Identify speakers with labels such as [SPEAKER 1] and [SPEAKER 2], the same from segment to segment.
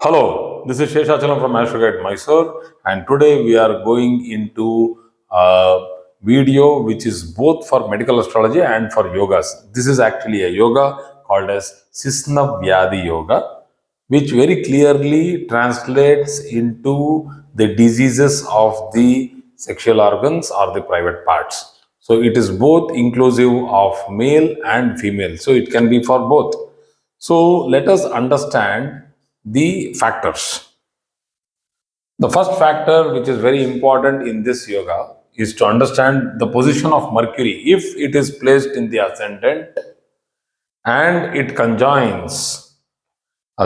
[SPEAKER 1] Hello, this is Sheshachalam from Astroguide Mysore, and today we are going into a video which is both for medical astrology and for yogas. This is actually a yoga called as Sisnavyadhi Yoga, which very clearly translates into the diseases of the sexual organs or the private parts. So it is both inclusive of male and female. So it can be for both. So let us understand the factors. The first factor, which is very important in this yoga, is to understand the position of Mercury. If it is placed in the ascendant and it conjoins the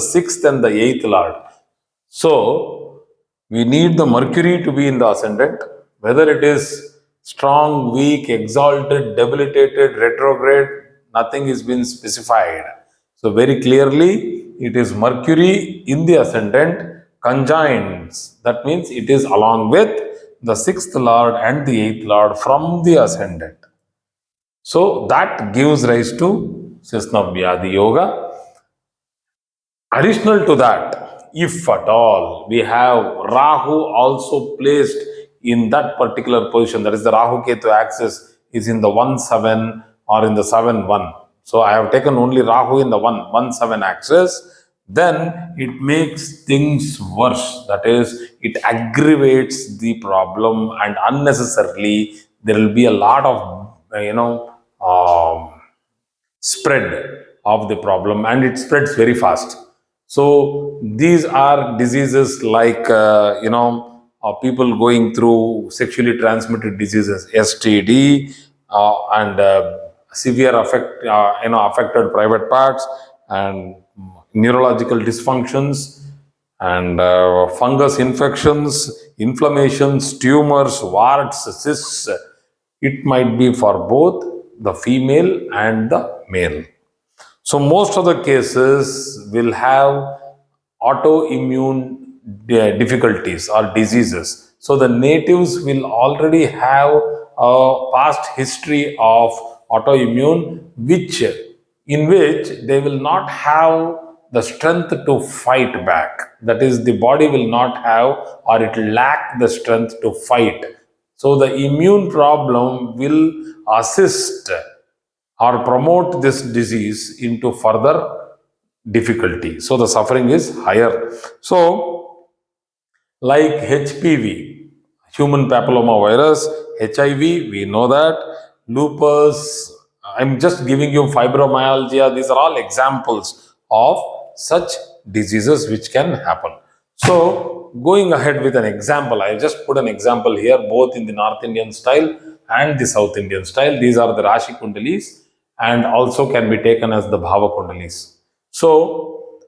[SPEAKER 1] sixth and the eighth lord. So we need the Mercury to be in the ascendant, whether it is strong, weak, exalted, debilitated, retrograde, nothing is been specified. So very clearly, it is Mercury in the ascendant conjoins. That means it is along with the sixth lord and the eighth lord from the ascendant. So that gives rise to Sisnavyadhi Yoga. Additional to that, if at all we have Rahu also placed in that particular position, that is the Rahu Ketu axis is in the 1-7 or in the 7-1. So I have taken only Rahu in the 1-7 axis, then it makes things worse. That is, it aggravates the problem, and unnecessarily there will be a lot of spread of the problem, and it spreads very fast. So these are diseases like people going through sexually transmitted diseases, STD, and severe affected private parts, and neurological dysfunctions, and fungus infections, inflammations, tumors, warts, cysts. It might be for both the female and the male. So most of the cases will have autoimmune difficulties or diseases. So the natives will already have a past history of autoimmune, in which they will not have the strength to fight back. That is, the body will not have, or it will lack the strength to fight. So the immune problem will assist or promote this disease into further difficulty. So the suffering is higher. So, like HPV, human papilloma virus, HIV, we know that, lupus, I'm just giving you fibromyalgia, these are all examples of such diseases which can happen. So, going ahead with an example, I just put an example here, both in the North Indian style and the South Indian style. These are the Rashi Kundalis, and also can be taken as the Bhava Kundalis. So,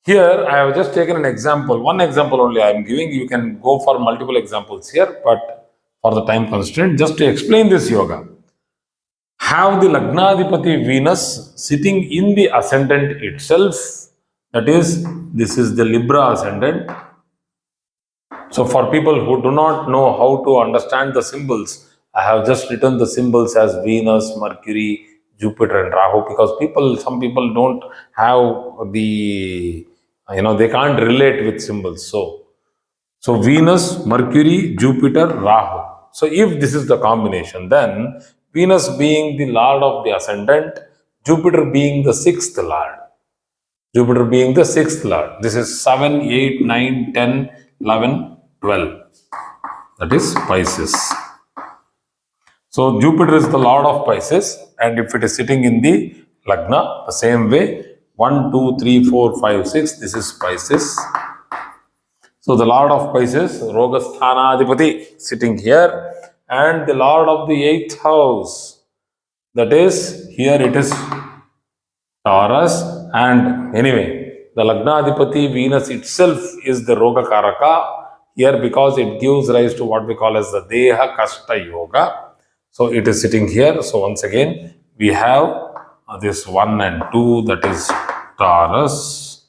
[SPEAKER 1] here I have just taken an example, one example only I am giving. You can go for multiple examples here, but for the time constraint, just to explain this yoga. Have the Lagnadipati Venus sitting in the ascendant itself, that is, this is the Libra ascendant. So for people who do not know how to understand the symbols, I have just written the symbols as Venus, Mercury, Jupiter and Rahu, because some people don't have they can't relate with symbols. So Venus, Mercury, Jupiter, Rahu. So if this is the combination, then Venus being the lord of the ascendant, Jupiter being the sixth lord. This is 7, 8, 9, 10, 11, 12. That is Pisces. So Jupiter is the lord of Pisces, and if it is sitting in the Lagna, the same way, 1, 2, 3, 4, 5, 6, this is Pisces. So the lord of Pisces, Rogasthana sitting here, and the lord of the 8th house, that is, here it is Taurus, and anyway, the Lagnadipati Venus itself is the Roga Karaka here, because it gives rise to what we call as the Deha Kashta Yoga. So it is sitting here. So once again, we have this 1 and 2, that is Taurus.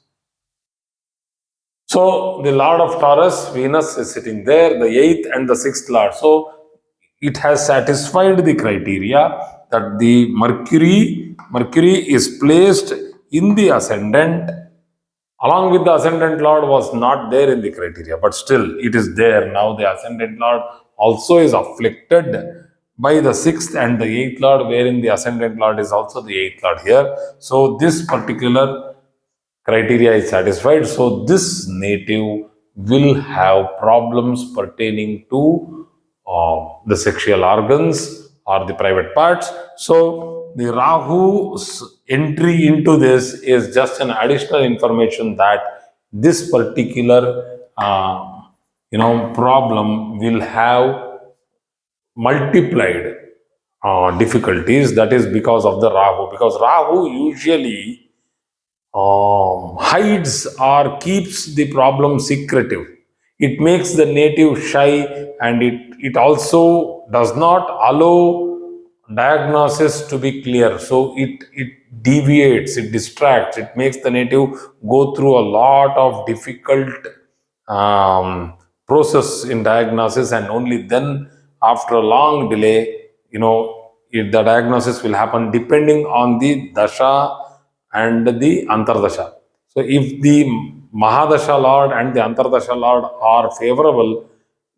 [SPEAKER 1] So the Lord of Taurus, Venus, is sitting there, the 8th and the 6th Lord. So it has satisfied the criteria that the Mercury is placed in the ascendant, along with the ascendant lord, was not there in the criteria, but still it is there. Now the ascendant lord also is afflicted by the sixth and the eighth lord, wherein the ascendant lord is also the eighth lord here. So this particular criteria is satisfied. So this native will have problems pertaining to the sexual organs or the private parts. So the Rahu's entry into this is just an additional information that this particular problem will have multiplied difficulties. That is because of the Rahu. Because Rahu usually hides or keeps the problem secretive. It makes the native shy, and it also does not allow diagnosis to be clear. So it deviates, it distracts, it makes the native go through a lot of difficult process in diagnosis, and only then, after a long delay, if the diagnosis will happen depending on the dasha and the Antardasha. So if the Mahadasha Lord and the Antardasha Lord are favorable,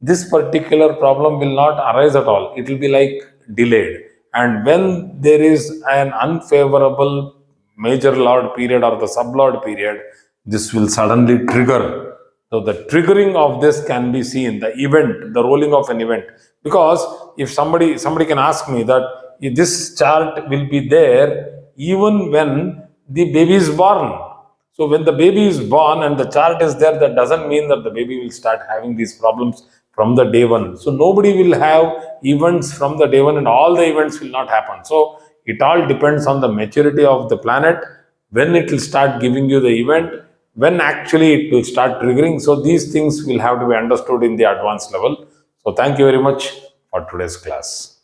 [SPEAKER 1] this particular problem will not arise at all. It will be like delayed. And when there is an unfavorable major Lord period or the sub-Lord period, this will suddenly trigger. So the triggering of this can be seen, the event, the rolling of an event. Because if somebody can ask me that if this chart will be there even when the baby is born. So when the baby is born and the chart is there, that doesn't mean that the baby will start having these problems from the day one. So nobody will have events from the day one, and all the events will not happen. So it all depends on the maturity of the planet, when it will start giving you the event, when actually it will start triggering. So these things will have to be understood in the advanced level. So thank you very much for today's class.